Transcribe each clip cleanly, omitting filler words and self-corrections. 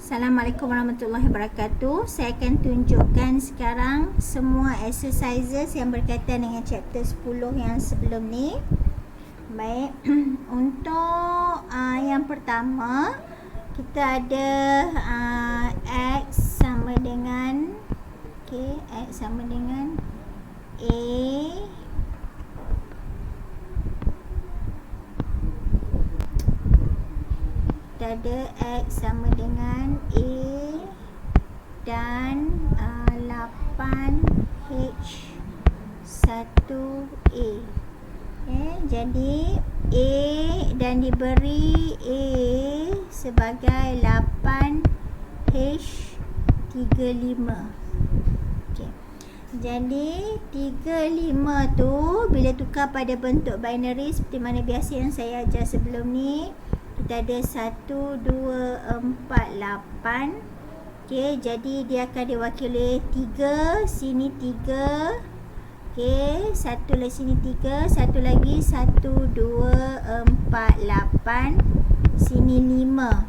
Assalamualaikum warahmatullahi wabarakatuh. Saya akan tunjukkan sekarang semua exercises yang berkaitan dengan chapter 10 yang sebelum ni. Baik, untuk yang pertama kita ada X sama dengan X sama dengan A ada X sama dengan A dan 8H1A. Jadi A dan diberi A sebagai 8H35. Jadi 35 tu bila tukar pada bentuk binary seperti mana biasa yang saya ajar sebelum ni, kita ada 1, 2, 4, 8. Jadi dia akan diwakili 3, sini 3. Satu lagi sini 3, satu lagi 1, 2, 4, 8, sini 5.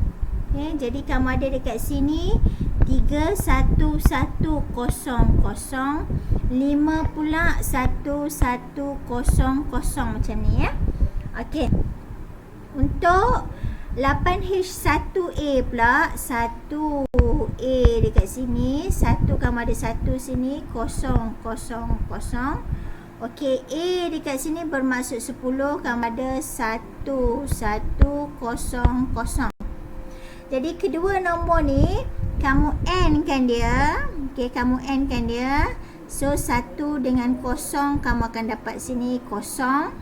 Jadi kamu ada dekat sini 3, 1, 1, 0, 0, 5 pula 1, 1, 0, 0 macam ni ya. Okey. Untuk 8H1A pula, 1A dekat sini, 1 kamu ada 1 sini, 0, 0, 0. Okey, A dekat sini bermaksud 10, kamu ada 1, 1, 0, 0. Jadi kedua nombor ni kamu N kan dia. Kamu N kan dia. So 1 dengan 0 kamu akan dapat sini 0.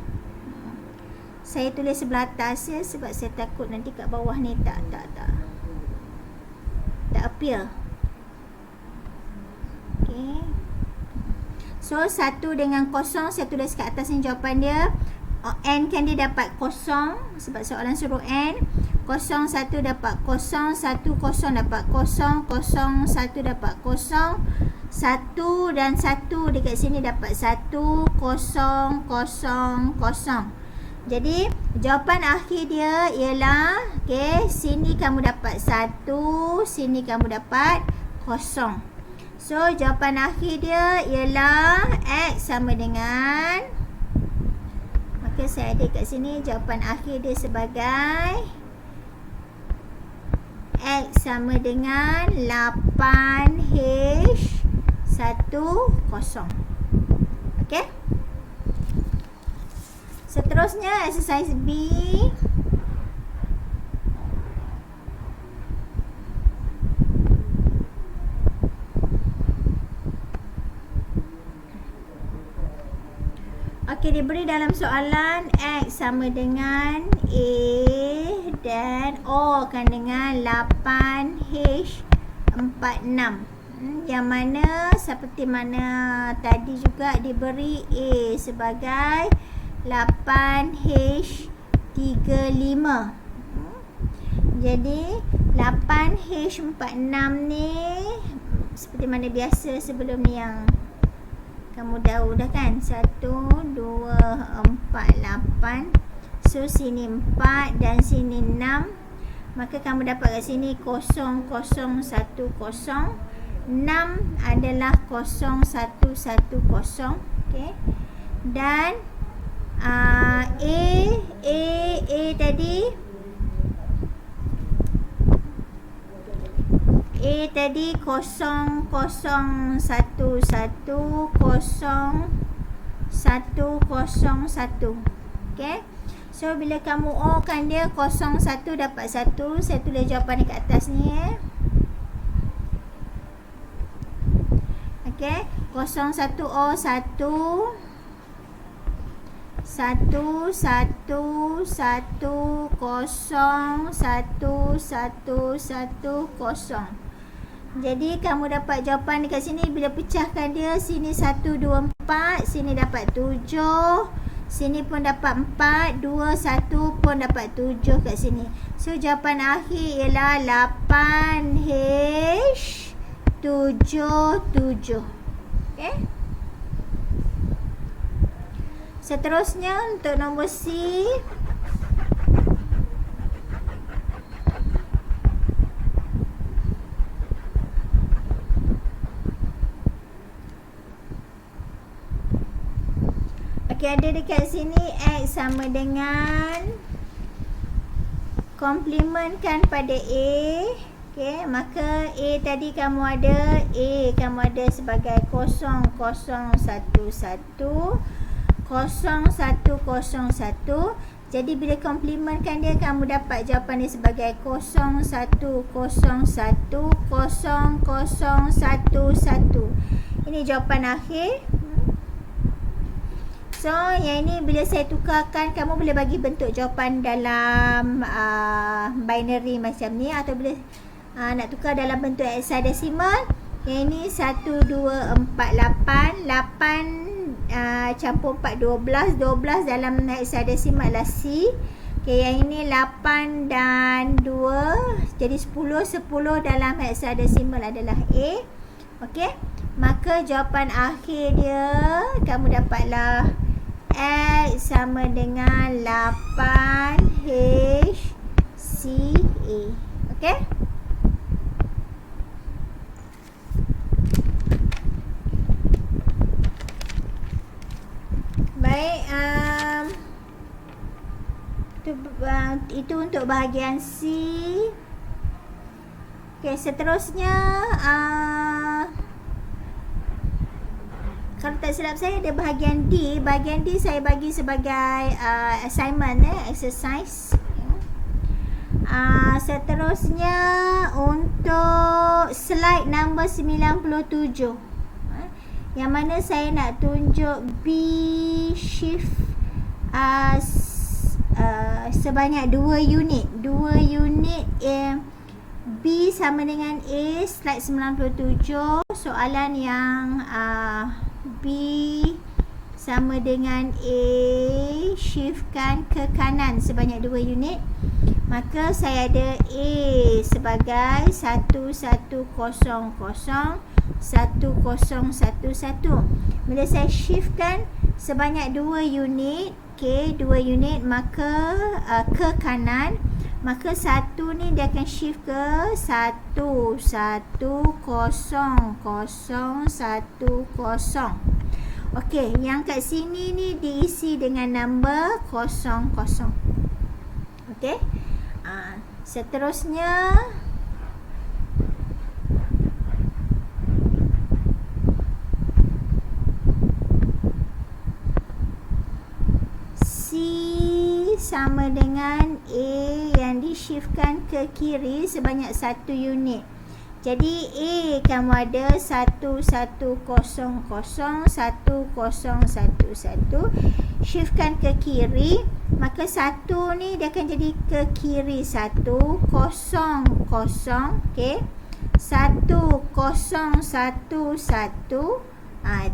Saya tulis sebelah atas ya, sebab saya takut nanti kat bawah ni tak appear. So 1 dengan 0 saya tulis kat atas ni jawapan dia. N kan dia dapat 0 sebab soalan suruh N. 0, 1 dapat 0, 1, 0 dapat 0, 0, 1 dapat 0, 1 dan 1 dekat sini dapat 1, 0, 0, 0. Jadi jawapan akhir dia ialah sini kamu dapat 1, sini kamu dapat 0. So jawapan akhir dia ialah X sama dengan, maka saya ada kat sini jawapan akhir dia sebagai X sama dengan 8H10. Okey. Seterusnya exercise B. Okey, diberi dalam soalan X sama dengan A dan O kan dengan 8H46. Yang mana seperti mana tadi juga diberi A sebagai 8H35. Jadi 8H46 ni seperti mana biasa sebelum ni yang kamu tahu dah kan. 1, 2, 4, 8. So sini 4 dan sini 6. Maka kamu dapat kat sini 0, 0, 1, 0. 6 adalah 0, 1, 1, 0. Dan A tadi 0, 0, 1, 1, 0, 1, 0, 1. So bila kamu O kan dia 0, 1 dapat 1. Saya tulis jawapan dekat atas ni 0, 1, O 1, 1, 1, 1, 0, 1, 1, 1, 0. Jadi kamu dapat jawapan dekat sini bila pecahkan dia. Sini 1, 2, 4. Sini dapat 7. Sini pun dapat 4. 2, 1 pun dapat 7 kat sini. So jawapan akhir ialah 8H77. Seterusnya untuk nombor C. Okey, ada dekat sini X sama dengan komplementkan pada A. Okey, maka A tadi kamu ada sebagai 0011 0101. Jadi bila komplementkan dia, kamu dapat jawapan dia sebagai 01010011. Ini jawapan akhir. So, yang ini bila saya tukarkan, kamu boleh bagi bentuk jawapan dalam binary macam ni, atau boleh nak tukar dalam bentuk hexadesimal. Yang ini 1248, 8 campur 4, 12 dalam hexadesimal adalah C. Okay, yang ini 8 dan 2 jadi 10 dalam hexadesimal adalah A. Okey, maka jawapan akhir dia kamu dapatlah X sama dengan 8HCA. Okey, baik, itu untuk bahagian C. Okey, seterusnya kalau tak silap saya ada bahagian D. Bahagian D saya bagi sebagai assignment, exercise. Seterusnya untuk slide nombor 97, yang mana saya nak tunjuk B shift sebanyak 2 unit. 2 unit B sama dengan A, slide 97. Soalan yang B sama dengan A, shiftkan ke kanan sebanyak 2 unit. Maka saya ada A sebagai 1100 1011. Bila saya shiftkan sebanyak 2 unit, okay, 2 unit, maka ke kanan, maka 1 ni dia akan shift ke 110010. Okey, yang kat sini ni diisi dengan nombor 00. Okey, seterusnya sama dengan A yang di-shiftkan ke kiri sebanyak 1 unit. Jadi A kamu ada 11001011, shiftkan ke kiri, maka 1 ni dia akan jadi ke kiri 100, okey. 1011.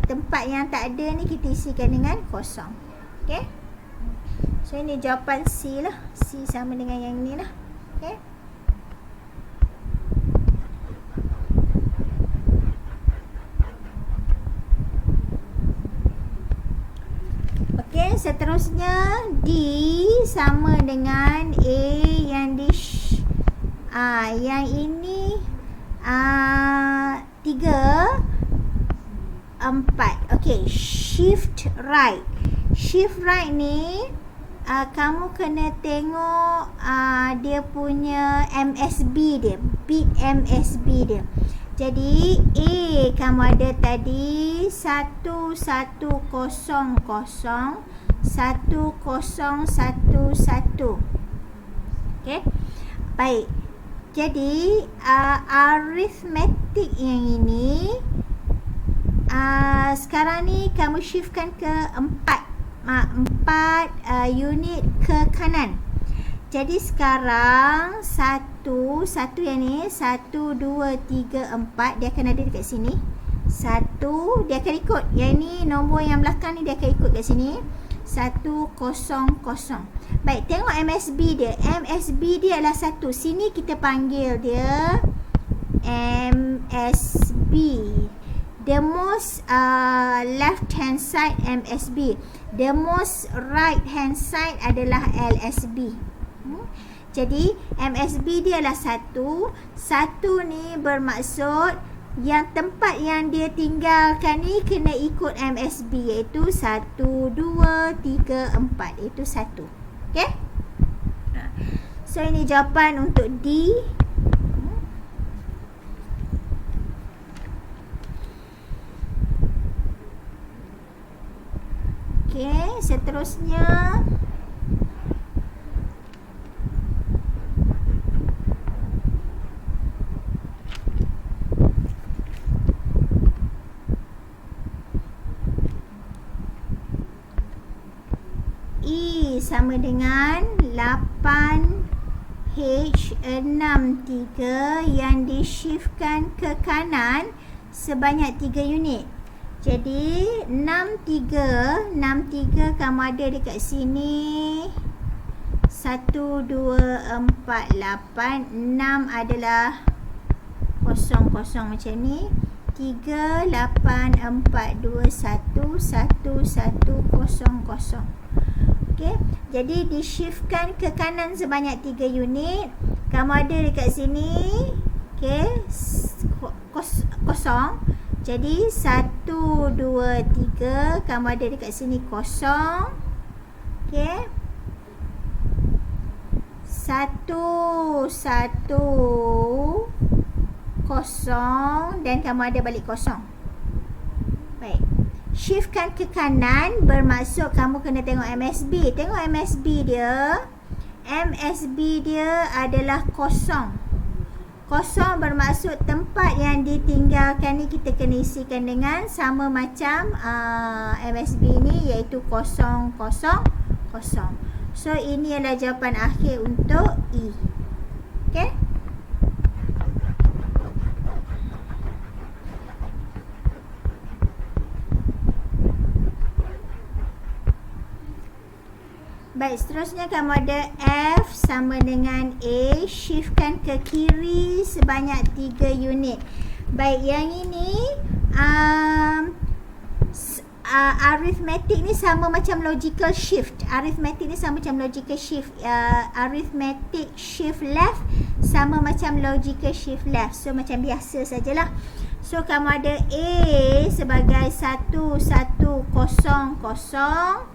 Tempat yang tak ada ni kita isikan dengan kosong. Okey. So ini jawapan C lah. C sama dengan yang ni lah. Okay. Okay, seterusnya D sama dengan A yang yang ini 3, 4. Okay, shift right. Shift right ni kamu kena tengok dia punya MSB dia, bit MSB dia. Jadi A kamu ada tadi 1100 1011. Okey. Baik. Jadi arithmetic yang ini sekarang ni kamu shiftkan ke 4 unit ke kanan. Jadi sekarang satu yang ni 1, 2, 3, 4 dia akan ada dekat sini. 1 dia akan ikut. Yang ni nombor yang belakang ni dia akan ikut kat sini. 100. Baik, tengok MSB dia. MSB dia adalah 1. Sini kita panggil dia MSB. The most left hand side MSB. The most right hand side adalah LSB. Jadi MSB dia adalah 1. 1 ni bermaksud Yang tempat yang dia tinggalkan ni kena ikut MSB, iaitu 1, 2, 3, 4. Itu 1. Okay? So ini jawapan untuk D. Okay, seterusnya E sama dengan 8H63 yang di-shiftkan ke kanan sebanyak 3 unit. Jadi 63 kamu ada dekat sini 1, 2, 4, 8. 6 adalah kosong-kosong macam ni. 3, 8, 4, 2, 1, 1, 1, 0, 0. Okay. Jadi di-shiftkan ke kanan sebanyak 3 unit. Kamu ada dekat sini, okay, kosong. Jadi 1, 2, 3 kamu ada dekat sini kosong. Okay. 1, 1, kosong dan kamu ada balik kosong. Baik. Shiftkan ke kanan bermaksud kamu kena tengok MSB. Tengok MSB dia. MSB dia adalah kosong. Kosong bermaksud tempat yang ditinggalkan ni kita kena isikan dengan sama macam MSB ni, iaitu 0, 0, 0. So ini adalah jawapan akhir untuk E. Okay. Baik, seterusnya kamu ada F sama dengan A. Shiftkan ke kiri sebanyak 3 unit. Baik, yang ini arithmetic ni sama macam logical shift. Arithmetic ni sama macam logical shift. Arithmetic shift left sama macam logical shift left. So macam biasa sajalah. So kamu ada A sebagai 1, 1, 0, 0.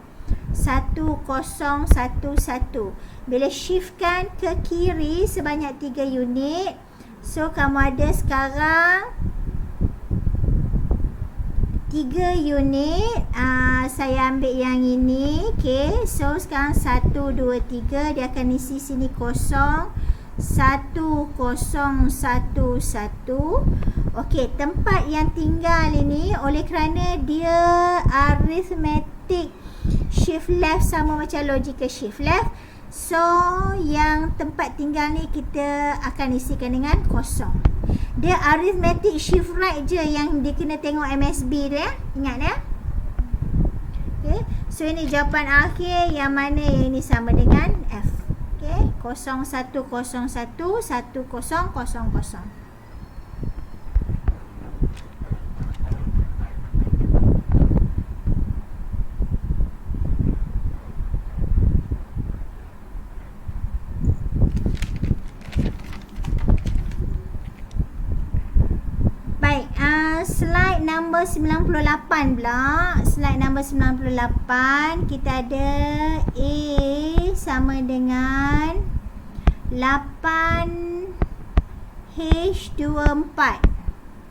1, 0, 1, 1. Bila shiftkan ke kiri sebanyak 3 unit, so kamu ada sekarang 3 unit. Saya ambil yang ini. Okay, so sekarang 1, 2, 3. Dia akan isi sini kosong. 1, 0, 1, 1. Okey, tempat yang tinggal ini oleh kerana dia arithmetic shift left sama macam logical shift left, so yang tempat tinggal ni kita akan isikan dengan kosong. Dia arithmetic shift right je yang dia kena tengok MSB dia, ingat ya. Okay, so ini jawapan akhir yang mana yang ini sama dengan F. Okay, 0, 1, 0, 1, 1, 0, 0. Slide number 98 pula. Slide number 98, kita ada A sama dengan 8H24.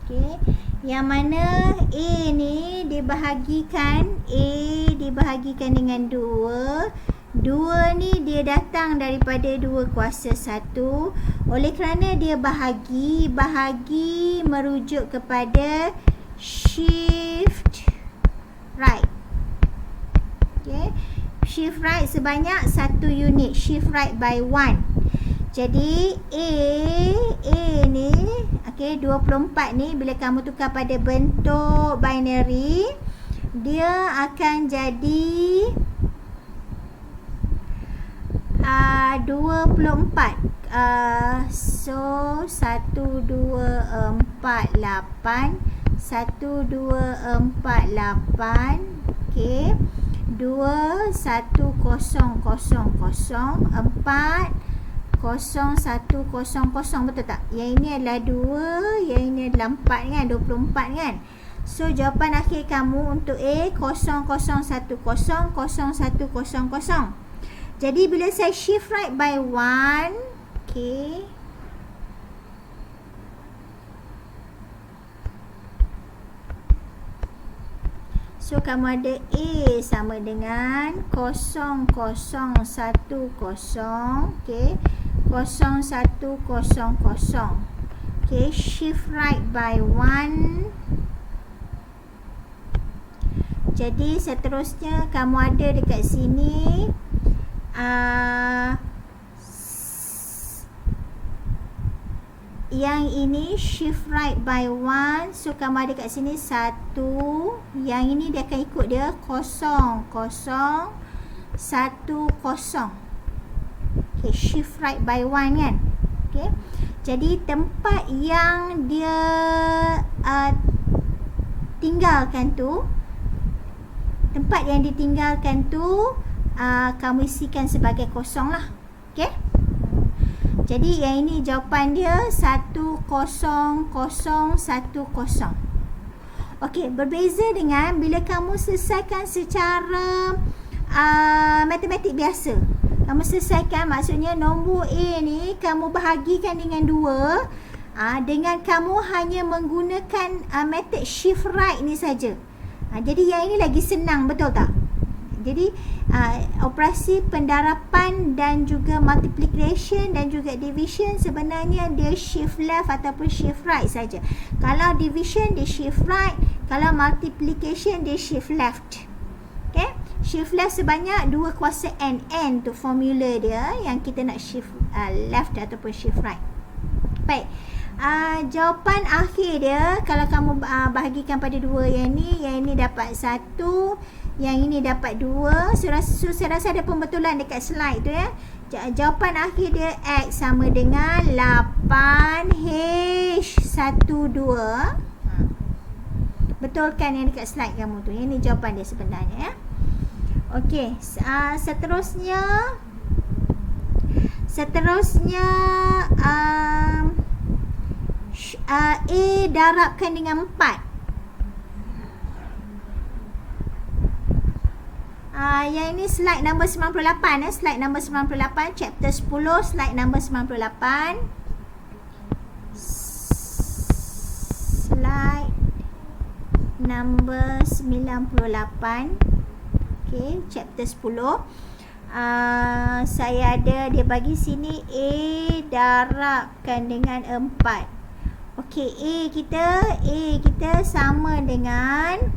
Okey, yang mana A ni dibahagikan dengan 2. 2 ni dia datang daripada 2 kuasa 1. Oleh kerana dia bahagi merujuk kepada shift right. Okay, shift right sebanyak 1 unit, shift right by 1. Jadi A ni, okay, 24 ni bila kamu tukar pada bentuk binary, dia akan jadi 24. So 1, 2, 4, 8. 1, 2, 4, 8. Okay, 2, 1, 0, 0, 0. 4, 0, 1, 0, 0, betul tak? Yang ini adalah 2, yang ini adalah 4 kan, 24 kan. So jawapan akhir kamu untuk A 00100100. Jadi bila saya shift right by 1, okay, so kamu ada A sama dengan 0010, okay, 0100. Okay, shift right by 1. Jadi seterusnya kamu ada dekat sini yang ini shift right by 1. So kamu ada kat sini 1. Yang ini dia akan ikut dia 0010. Okay, shift right by 1 kan. Okay, jadi tempat yang dia tinggalkan tu, tempat yang ditinggalkan tu kamu isikan sebagai kosong lah. Okay, jadi yang ini jawapan dia 10010. Okey, berbeza dengan bila kamu selesaikan secara matematik biasa. Kamu selesaikan, maksudnya nombor A ni kamu bahagikan dengan 2 dengan kamu hanya menggunakan method shift right ni saja. Jadi yang ini lagi senang, betul tak? Jadi operasi pendarapan dan juga multiplication dan juga division sebenarnya dia shift left ataupun shift right saja. Kalau division dia shift right, kalau multiplication dia shift left. Okay? Shift left sebanyak 2 kuasa n. N tu formula dia yang kita nak shift left ataupun shift right. Baik. Jawapan akhir dia kalau kamu bahagikan pada 2 yang ini dapat 1, yang ini dapat 2. So saya rasa ada pembetulan dekat slide tu ya. Jawapan akhir dia X sama dengan 8H12. Betulkan yang dekat slide kamu tu. Ini jawapan dia sebenarnya ya. Okey, seterusnya A darabkan dengan 4. Yang ini slide number 98 slide number 98, chapter 10, slide number 98. Slide number 98. Okay, chapter 10. Saya ada, dia bagi sini A darabkan dengan 4. Okey, A kita sama dengan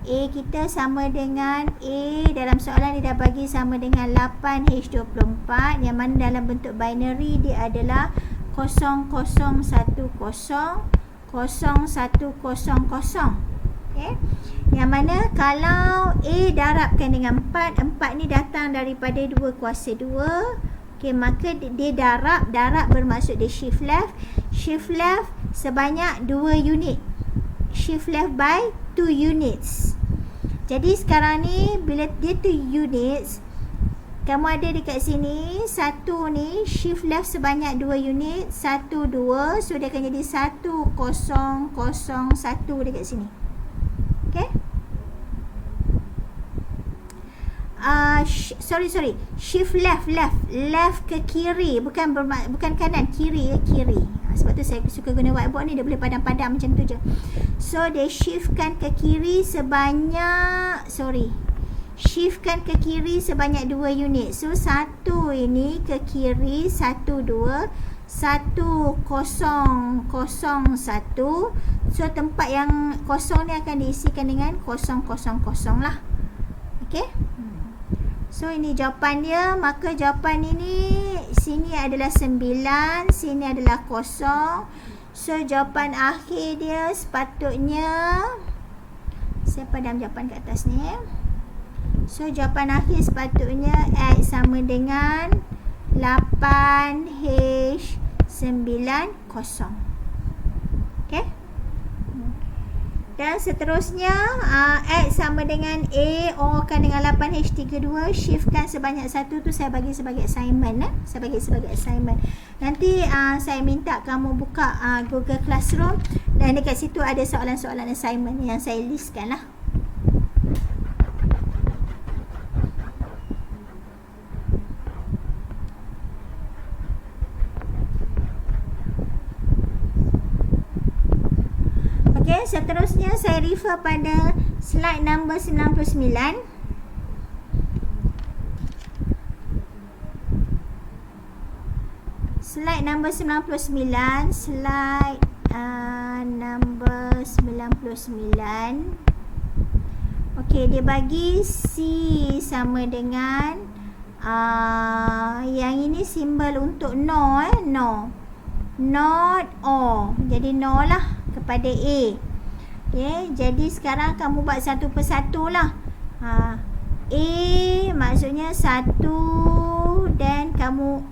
A kita sama dengan A dalam soalan dia dah bagi sama dengan 8H24, yang mana dalam bentuk binary dia adalah 0010 0100. Okay. Yang mana kalau A darabkan dengan 4 ni datang daripada 2 kuasa 2. Okay, maka dia darab bermaksud dia shift left sebanyak 2 unit, shift left by 2 units. Jadi sekarang ni bila dia 2 units, kamu ada dekat sini 1 ni shift left sebanyak 2 unit, 1 2, so dia akan jadi 1001 dekat sini. Okay, sorry shift left ke kiri, bukan kanan, kiri. Sebab tu saya suka guna whiteboard ni, dia boleh padam-padam macam tu je. So dia shiftkan ke kiri sebanyak shiftkan ke kiri sebanyak 2 unit. So 1 ini ke kiri, 1 2 1001. So tempat yang kosong ni akan diisikan dengan 000 lah. Okey. So ini jawapan dia. Maka jawapan ini sini adalah 9, sini adalah 0. So jawapan akhir dia sepatutnya, saya padam jawapan kat atas ni. So jawapan akhir sepatutnya X sama dengan 8H90. Okay. Dan seterusnya X sama dengan A, ORkan dengan 8H32, shiftkan sebanyak 1 tu saya bagi sebagai assignment. Saya bagi sebagai assignment. Nanti saya minta kamu buka Google Classroom dan dekat situ ada soalan-soalan assignment yang saya listkan lah. Okey, seterusnya saya refer pada slide number 99. Slide number 99, slide number 99. Okey, dia bagi C sama dengan yang ini simbol untuk no, no. Not O. Jadi no lah kepada A. Okay, jadi sekarang kamu buat satu persatu lah. A maksudnya 1 dan kamu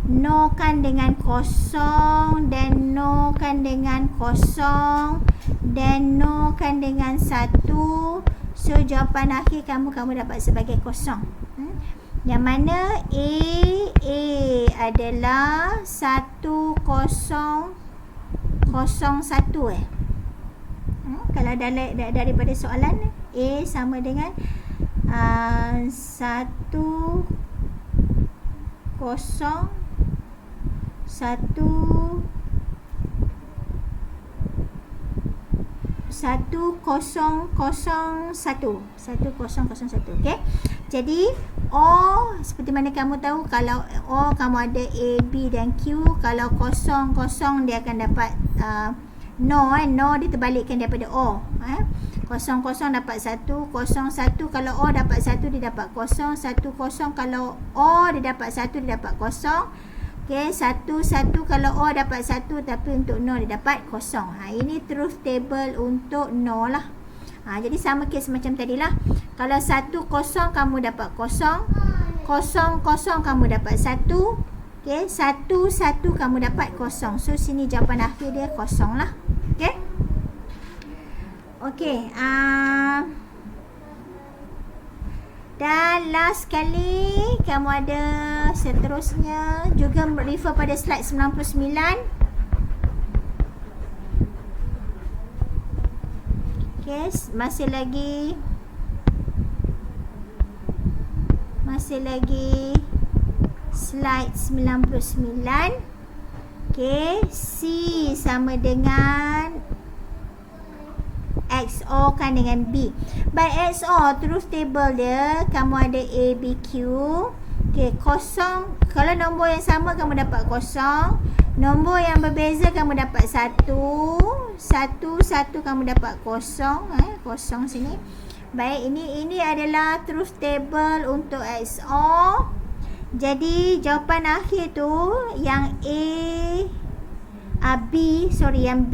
no kan dengan kosong, dan no kan dengan kosong, dan no kan dengan 1. So jawapan akhir kamu dapat sebagai kosong. Yang mana A adalah 1001 kalau daripada soalan A sama dengan 1001 okey. Jadi O, seperti mana kamu tahu, kalau O kamu ada A, B dan Q. Kalau kosong dia akan dapat no, no diterbalikkan daripada O. Kosong dapat 1, kosong 1 kalau O dapat 1 dia dapat kosong, 1 kosong kalau O dia dapat 1 dia dapat kosong. Okey, 1 kalau O dapat 1 tapi untuk no dia dapat kosong. Ini truth table untuk no lah. Jadi sama kes macam tadi lah. Kalau 1 kosong kamu dapat kosong, kosong kamu dapat 1. Okey, 1 kamu dapat kosong. So sini jawapan akhir dia kosong lah. Okey. Okey, dan last kali kamu ada seterusnya juga refer pada slide 99. Okay, masih lagi slide 99. Okay, C sama dengan XOR kan dengan B. By XOR, truth table dia kamu ada A, B, Q. Okay, kosong. Kalau nombor yang sama kamu dapat kosong. Nombor yang berbeza kamu dapat 1. 1 kamu dapat kosong. Kosong sini. Baik, ini adalah truth table untuk XOR. Jadi jawapan akhir tu yang yang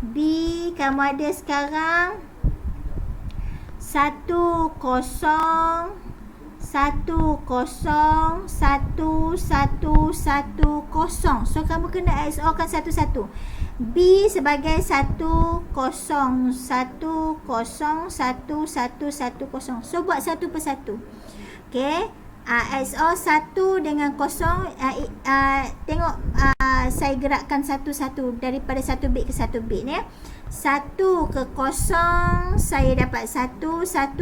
B kamu ada sekarang 1 0 1 0 1 1 1 0. So kamu kena XOR kan satu-satu. B sebagai 1 0 1 0 1 1 1 0. So buat satu persatu. Okey. XOR 1 dengan 0. Tengok saya gerakkan satu-satu daripada satu bit ke satu bit ni. 1 ke 0 saya dapat 1, 1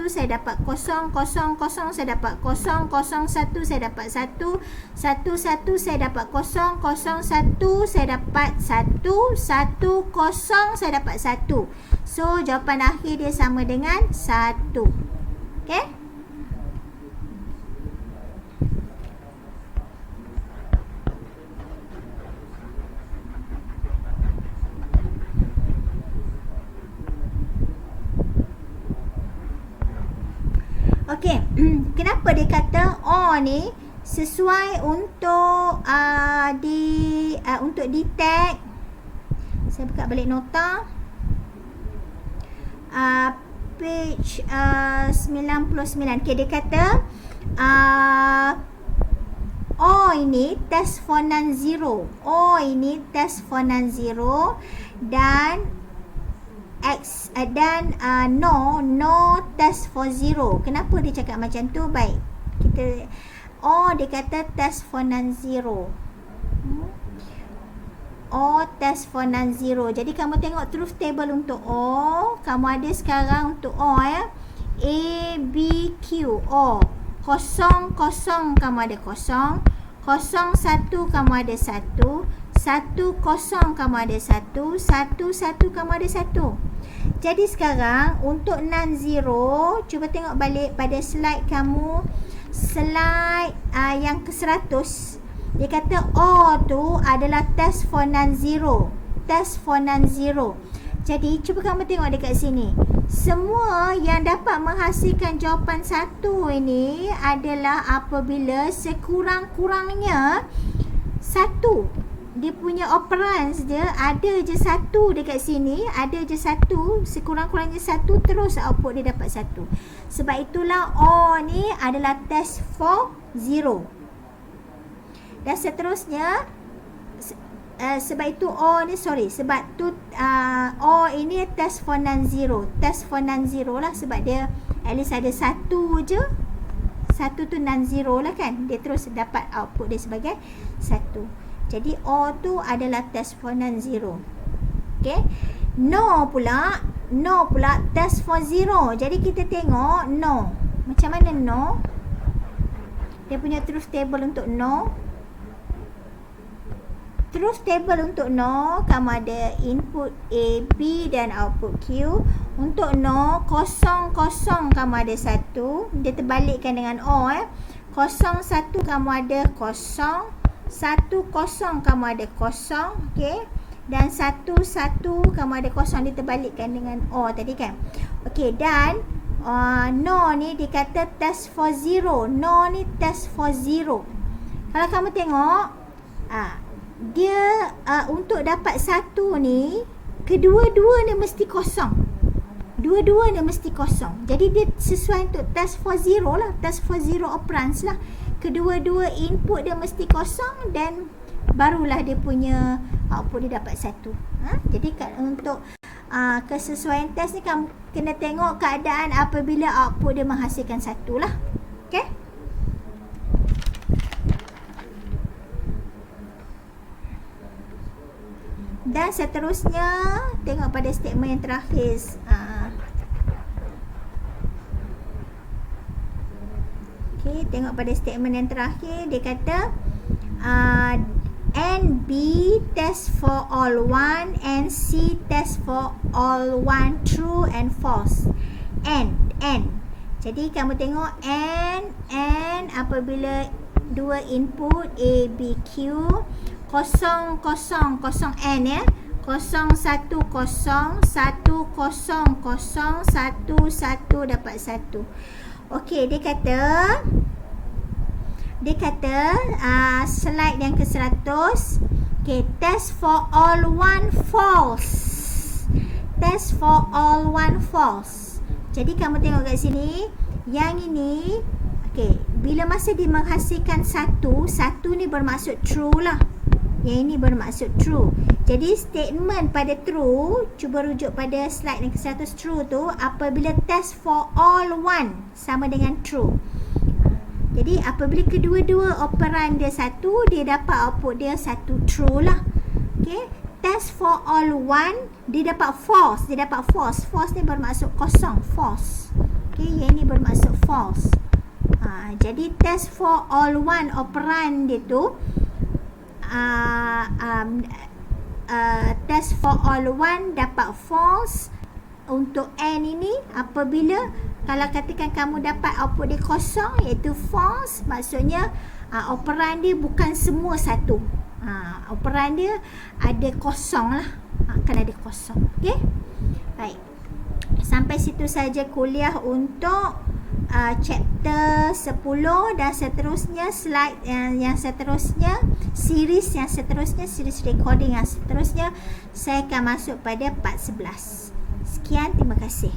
saya dapat 0, 0 saya dapat 0, 0 1 saya dapat 1, 1 saya dapat 0, 0 1 saya dapat 1, 1 0 saya dapat 1. So jawapan akhir dia sama dengan 1. Okey. Okey, kenapa dia kata O ni sesuai untuk untuk detect. Saya buka balik nota. Page 99. Okey, dia kata O ini test for non-zero. O ini test for non-zero. Dan X dan no test for zero. Kenapa dia cakap macam tu? Baik, kita dia kata test for non-zero. O test for non-zero. Jadi kamu tengok truth table untuk O. Kamu ada sekarang untuk O A, B, Q. O kosong, kosong kamu ada kosong, kosong satu kamu ada satu, satu kosong kamu ada satu, satu satu kamu ada satu. Jadi sekarang untuk non-zero, cuba tengok balik pada slide kamu, slide yang ke-100. Dia kata O tu adalah test for non-zero. Test for non-zero. Jadi cuba kamu tengok dekat sini. Semua yang dapat menghasilkan jawapan satu ini adalah apabila sekurang-kurangnya satu. Dia punya operands dia ada je satu dekat sini, ada je satu, sekurang-kurangnya satu, terus output dia dapat satu. Sebab itulah O ni adalah test for zero. Dan seterusnya sebab itu O ni sebab tu O ini test for non-zero. Test for non-zero lah, sebab dia at least ada satu je. Satu tu non-zero lah kan, dia terus dapat output dia sebagai satu. Jadi O tu adalah test for non-zero. Okay. No pula test for zero. Jadi kita tengok no. Macam mana no? Dia punya truth table untuk no. Truth table untuk no, kamu ada input A, B dan output Q. Untuk no, kosong, kosong kamu ada satu. Dia terbalikkan dengan O. Kosong, satu kamu ada kosong. Satu, kosong kamu ada kosong. Okay. Dan satu, satu kamu ada kosong. Dia terbalikkan dengan O tadi kan. Okay, dan no ni dikata test for zero. No ni test for zero. Kalau kamu tengok, dia untuk dapat satu ni, kedua-dua ni mesti kosong. Dua-dua ni mesti kosong. Jadi dia sesuai untuk test for zero lah. Test for zero operands lah. Kedua-dua input dia mesti kosong dan barulah dia punya output dia dapat satu. Jadi untuk kesesuaian test ni kamu kena tengok keadaan apabila output dia menghasilkan satu lah. Okay? Dan seterusnya, tengok pada statement yang terakhir. Okay, tengok pada statement yang terakhir. Dia kata and B test for all 1 and C test for all 1 true and false. And jadi kamu tengok and apabila dua input A, B, Q, kosong, kosong, kosong N ya. Kosong, satu, kosong, satu, kosong, kosong, satu, satu, dapat satu. Okey, dia kata slide yang ke-100. Okey, test for all 1 false. Test for all 1 false. Jadi kamu tengok kat sini, yang ini, okey, bila masa dia menghasilkan satu, satu ni bermaksud true lah. Yang ini bermaksud true. Jadi statement pada true, cuba rujuk pada slide yang ke-100 true tu, apabila test for all 1 sama dengan true. Jadi apabila kedua-dua operan dia satu, dia dapat output dia satu true lah. Okay. Test for all 1, dia dapat false. Dia dapat false. False ni bermaksud kosong. False. Okay. Yang ini bermaksud false. Jadi test for all 1 operan dia tu, test for all 1 dapat false. Untuk N ini, apabila kalau katakan kamu dapat output dia kosong, iaitu false, maksudnya operan dia bukan semua satu. Operan dia ada kosong lah. Akan ada kosong. Okay. Baik. Sampai situ saja kuliah untuk chapter 10 dan seterusnya slide yang seterusnya, series yang seterusnya, series recording yang seterusnya, saya akan masuk pada part 11. Sekian, terima kasih.